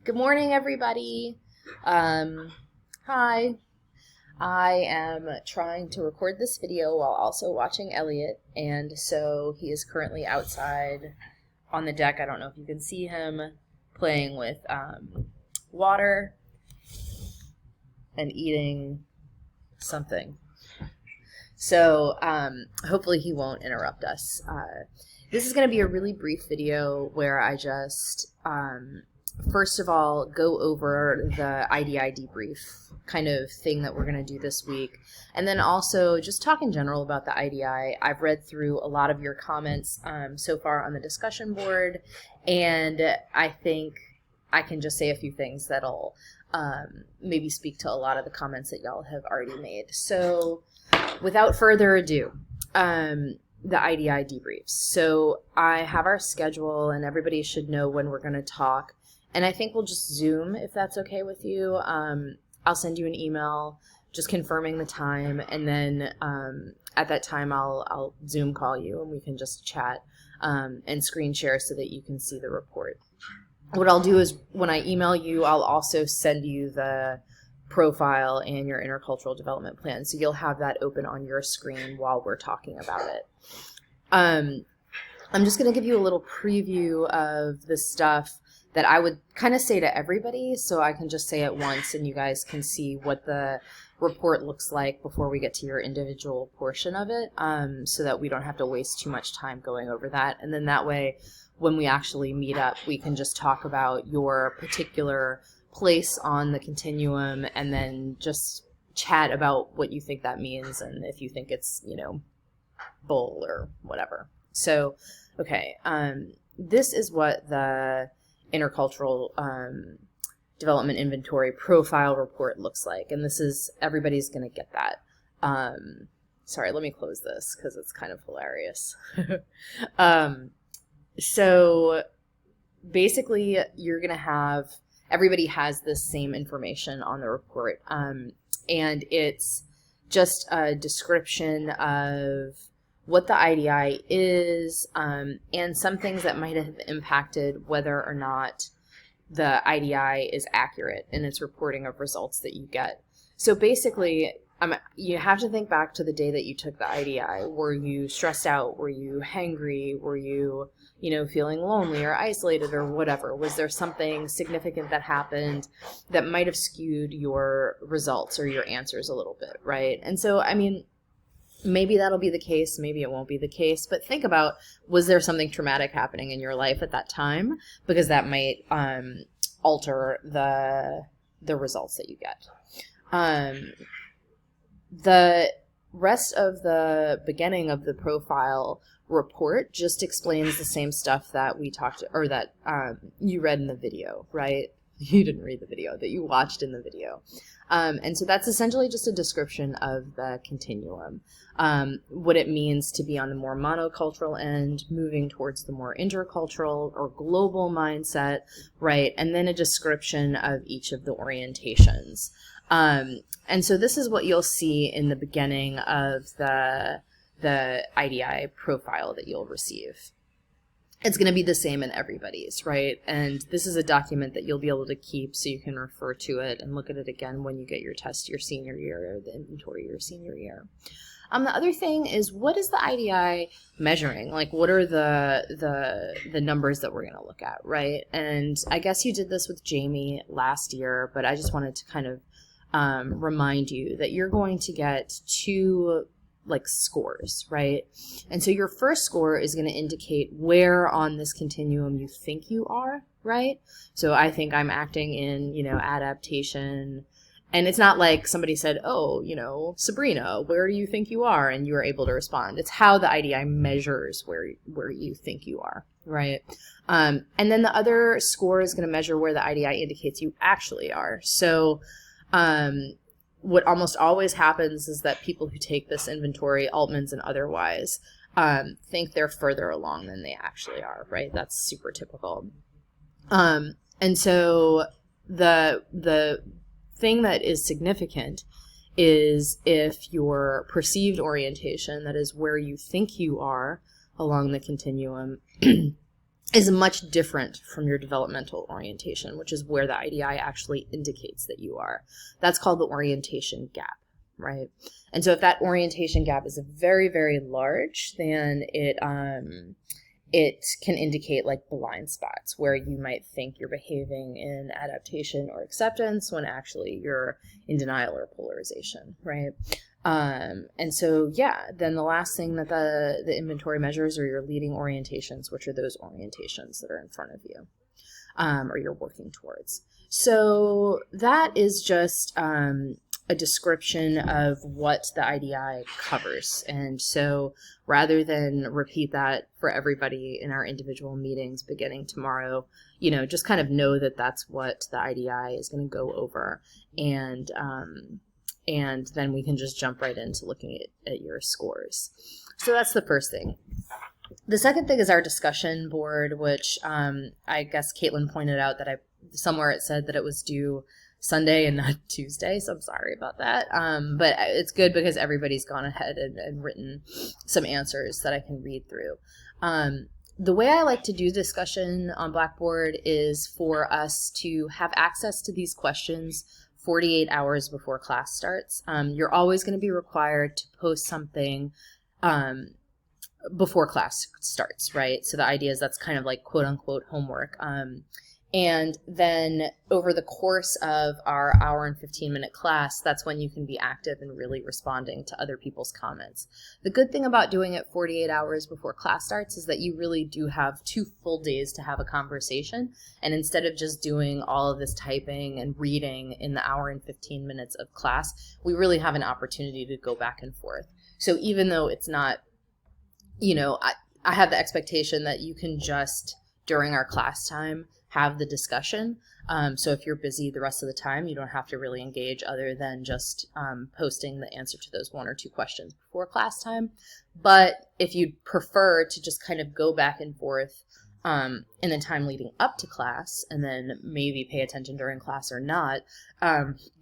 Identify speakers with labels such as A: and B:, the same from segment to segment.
A: Good morning, everybody. Hi. I am trying to record this video while also watching Elliot, and so he is currently outside on the deck. I don't know if you can see him playing with water and eating something. So hopefully he won't interrupt us. This is going to be a really brief video where I just first of all, go over the IDI debrief kind of thing that we're going to do this week. And then also just talk in general about the IDI. I've read through a lot of your comments so far on the discussion board, and I think I can just say a few things that'll maybe speak to a lot of the comments that y'all have already made. So without further ado, the IDI debriefs. So I have our schedule, and everybody should know when we're going to talk. And I think we'll just Zoom if that's okay with you. I'll send you an email just confirming the time, and then at that time I'll Zoom call you and we can just chat and screen share so that you can see the report. What I'll do is when I email you, I'll also send you the profile and your intercultural development plan, so you'll have that open on your screen while we're talking about it. I'm just going to give you a little preview of the stuff that I would kind of say to everybody, so I can just say it once and you guys can see what the report looks like before we get to your individual portion of it, so that we don't have to waste too much time going over that. And then that way, when we actually meet up, we can just talk about your particular place on the continuum and then just chat about what you think that means and if you think it's, bull or whatever. So, okay, this is what the intercultural development inventory profile report looks like, and this is, everybody's going to get that. Sorry, let me close this because it's kind of hilarious. So basically you're going to have, everybody has this same information on the report, and it's just a description of what the IDI is, and some things that might have impacted whether or not the IDI is accurate in its reporting of results that you get. So basically, you have to think back to the day that you took the IDI. Were you stressed out? Were you hangry? Were you, feeling lonely or isolated or whatever? Was there something significant that happened that might have skewed your results or your answers a little bit, right? And so, maybe that'll be the case, maybe it won't be the case, but think about, was there something traumatic happening in your life at that time? Because that might alter the results that you get. The rest of the beginning of the profile report just explains the same stuff that we talked, or that you read in the video, right? You didn't read the video, that you watched in the video. And so that's essentially just a description of the continuum, what it means to be on the more monocultural end, moving towards the more intercultural or global mindset, right? And then a description of each of the orientations. And so this is what you'll see in the beginning of the IDI profile that you'll receive. It's going to be the same in everybody's, right? And this is a document that you'll be able to keep so you can refer to it and look at it again when you get your test your senior year or the inventory your senior year. The other thing is, what is the IDI measuring? Like, what are the numbers that we're going to look at, right? And I guess you did this with Jamie last year, but I just wanted to kind of remind you that you're going to get two scores, right? And so your first score is going to indicate where on this continuum you think you are, right? So I think I'm acting in, adaptation. And it's not like somebody said, oh, Sabrina, where do you think you are? And you were able to respond. It's how the IDI measures where you think you are, right? And then the other score is going to measure where the IDI indicates you actually are. So what almost always happens is that people who take this inventory, Altman's and otherwise, think they're further along than they actually are, right? That's super typical. And so the thing that is significant is if your perceived orientation, that is where you think you are along the continuum, is much different from your developmental orientation, which is where the IDI actually indicates that you are. That's called the orientation gap, right? And so if that orientation gap is very, very large, then it can indicate like blind spots where you might think you're behaving in adaptation or acceptance when actually you're in denial or polarization, right? And so, yeah, then the last thing that the inventory measures are your leading orientations, which are those orientations that are in front of you, or you're working towards. So that is just a description of what the IDI covers. And so rather than repeat that for everybody in our individual meetings beginning tomorrow, just kind of know that that's what the IDI is going to go over. And then we can just jump right into looking at your scores. So that's the first thing. The second thing is our discussion board, which I guess Caitlin pointed out that somewhere it said that it was due Sunday and not Tuesday, so I'm sorry about that. But it's good because everybody's gone ahead and written some answers that I can read through. The way I like to do discussion on Blackboard is for us to have access to these questions 48 hours before class starts. You're always going to be required to post something before class starts, right? So the idea is that's kind of like quote unquote homework. And then over the course of our hour and 15-minute class, that's when you can be active and really responding to other people's comments. The good thing about doing it 48 hours before class starts is that you really do have 2 full days to have a conversation. And instead of just doing all of this typing and reading in the hour and 15 minutes of class, we really have an opportunity to go back and forth. So even though it's not, I have the expectation that you can just, during our class time, have the discussion. So if you're busy the rest of the time, you don't have to really engage other than just posting the answer to those 1 or 2 questions before class time. But if you'd prefer to just kind of go back and forth in the time leading up to class and then maybe pay attention during class or not,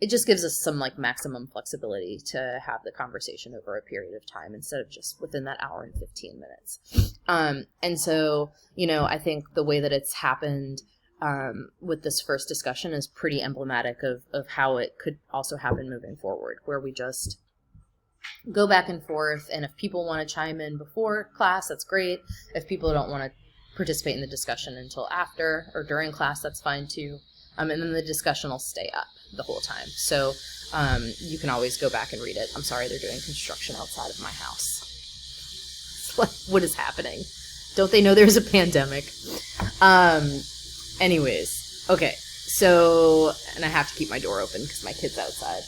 A: it just gives us some like maximum flexibility to have the conversation over a period of time instead of just within that hour and 15 minutes. And so, I think the way that it's happened with this first discussion is pretty emblematic of how it could also happen moving forward, where we just go back and forth, and if people want to chime in before class, that's great. If people don't want to participate in the discussion until after or during class, that's fine too. And then the discussion will stay up the whole time. So you can always go back and read it. I'm sorry, they're doing construction outside of my house. What is happening? Don't they know there's a pandemic? Anyways, okay, so, and I have to keep my door open because my kid's outside.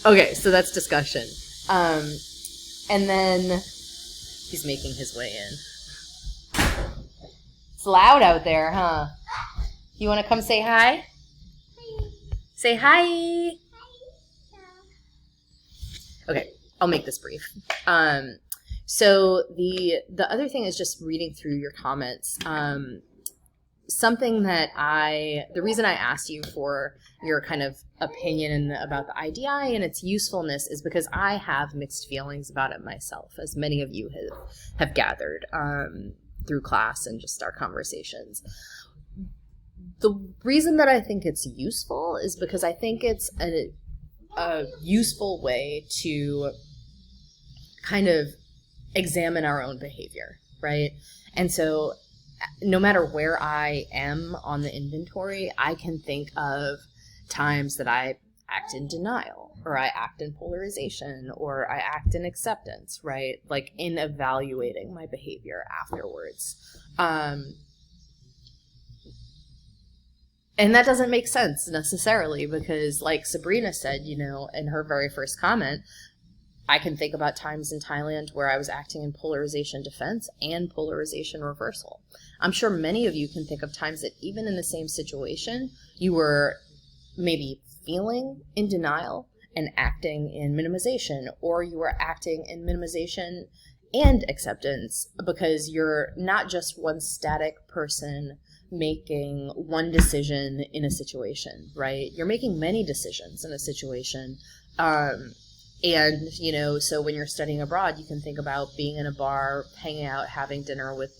A: Okay, so that's discussion. And then he's making his way in. It's loud out there, huh? You want to come say hi? Hi. Say hi. Okay, I'll make this brief. So the other thing is just reading through your comments. Something that the reason I asked you for your kind of opinion about the IDI and its usefulness is because I have mixed feelings about it myself, as many of you have gathered through class and just our conversations. The reason that I think it's useful is because I think it's a useful way to kind of examine our own behavior, right? And so no matter where I am on the inventory, I can think of times that I act in denial, or I act in polarization, or I act in acceptance, right? Like in evaluating my behavior afterwards. And that doesn't make sense necessarily because, like Sabrina said, in her very first comment, I can think about times in Thailand where I was acting in polarization defense and polarization reversal. I'm sure many of you can think of times that even in the same situation, you were maybe feeling in denial and acting in minimization, or you were acting in minimization and acceptance because you're not just one static person making one decision in a situation, right? You're making many decisions in a situation. And, you know, so when you're studying abroad, you can think about being in a bar, hanging out, having dinner with,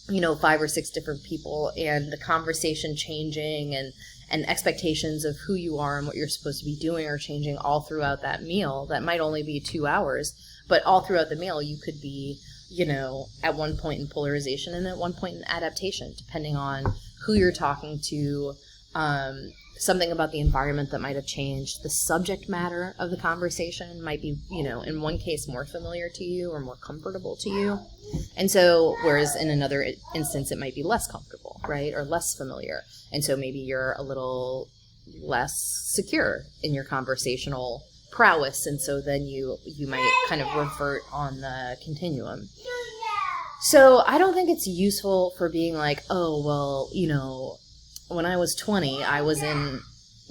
A: you know, 5 or 6 different people, and the conversation changing, and expectations of who you are and what you're supposed to be doing are changing all throughout that meal. That might only be 2 hours, but all throughout the meal you could be, you know, at one point in polarization and at one point in adaptation, depending on who you're talking to, something about the environment that might have changed. The subject matter of the conversation might be, you know, in one case more familiar to you or more comfortable to you. And so, whereas in another instance it might be less comfortable, right, or less familiar. And so maybe you're a little less secure in your conversational prowess, and so then you might kind of revert on the continuum. So I don't think it's useful for being like, oh, well, you know, when I was 20, I was in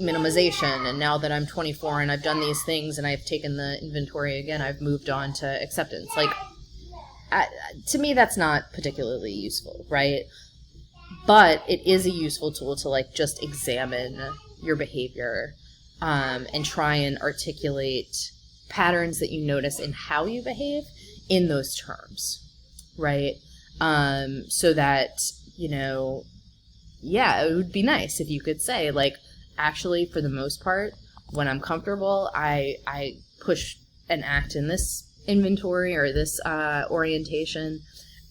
A: minimization, and now that I'm 24 and I've done these things and I've taken the inventory again, I've moved on to acceptance. Like, to me, that's not particularly useful, right? But it is a useful tool to, like, just examine your behavior, and try and articulate patterns that you notice in how you behave in those terms, right? So that, you know, yeah, it would be nice if you could say, like, actually, for the most part, when I'm comfortable, I push and act in this inventory or this orientation,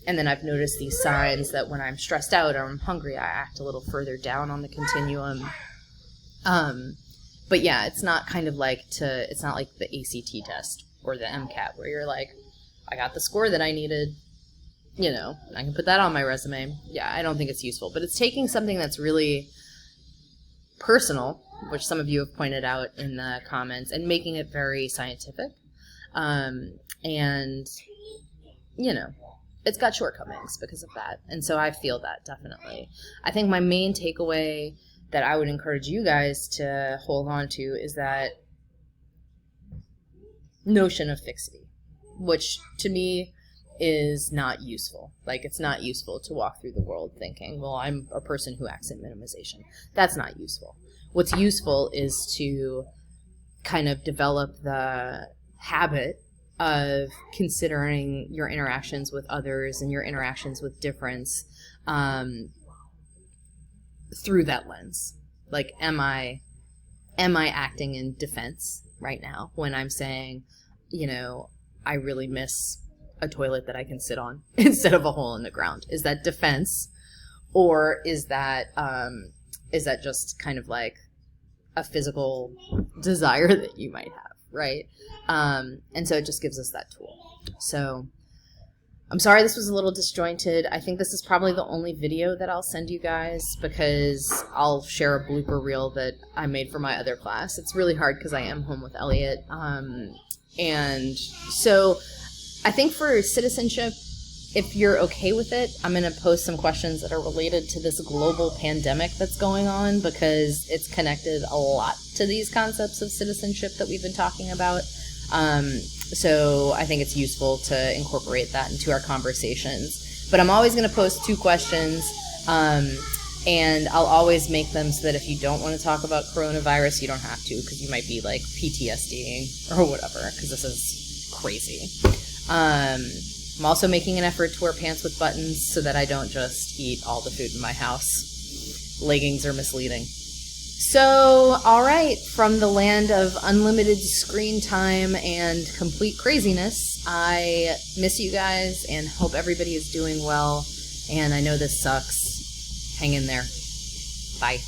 A: and then I've noticed these signs that when I'm stressed out or I'm hungry, I act a little further down on the continuum. But yeah, it's not kind of like it's not like the ACT test or the MCAT where you're like, I got the score that I needed, you know, I can put that on my resume. Yeah, I don't think it's useful. But it's taking something that's really personal, which some of you have pointed out in the comments, and making it very scientific. And, you know, it's got shortcomings because of that. And so I feel that, definitely. I think my main takeaway that I would encourage you guys to hold on to is that notion of fixity, which to me is not useful. Like, it's not useful to walk through the world thinking, well, I'm a person who acts in minimization. That's not useful. What's useful is to kind of develop the habit of considering your interactions with others and your interactions with difference through that lens. Like, am I acting in defense right now when I'm saying, you know, I really miss a toilet that I can sit on instead of a hole in the ground? Is that defense, or is that just kind of like a physical desire that you might have, right? And so it just gives us that tool. So I'm sorry this was a little disjointed. I think this is probably the only video that I'll send you guys, because I'll share a blooper reel that I made for my other class. It's really hard because I am home with Elliot. And so I think for citizenship, if you're okay with it, I'm going to post some questions that are related to this global pandemic that's going on, because it's connected a lot to these concepts of citizenship that we've been talking about. So I think it's useful to incorporate that into our conversations. But I'm always going to post 2 questions, and I'll always make them so that if you don't want to talk about coronavirus, you don't have to, because you might be like PTSDing or whatever, because this is crazy. I'm also making an effort to wear pants with buttons so that I don't just eat all the food in my house. Leggings are misleading. So, all right, from the land of unlimited screen time and complete craziness, I miss you guys and hope everybody is doing well. And I know this sucks. Hang in there. Bye.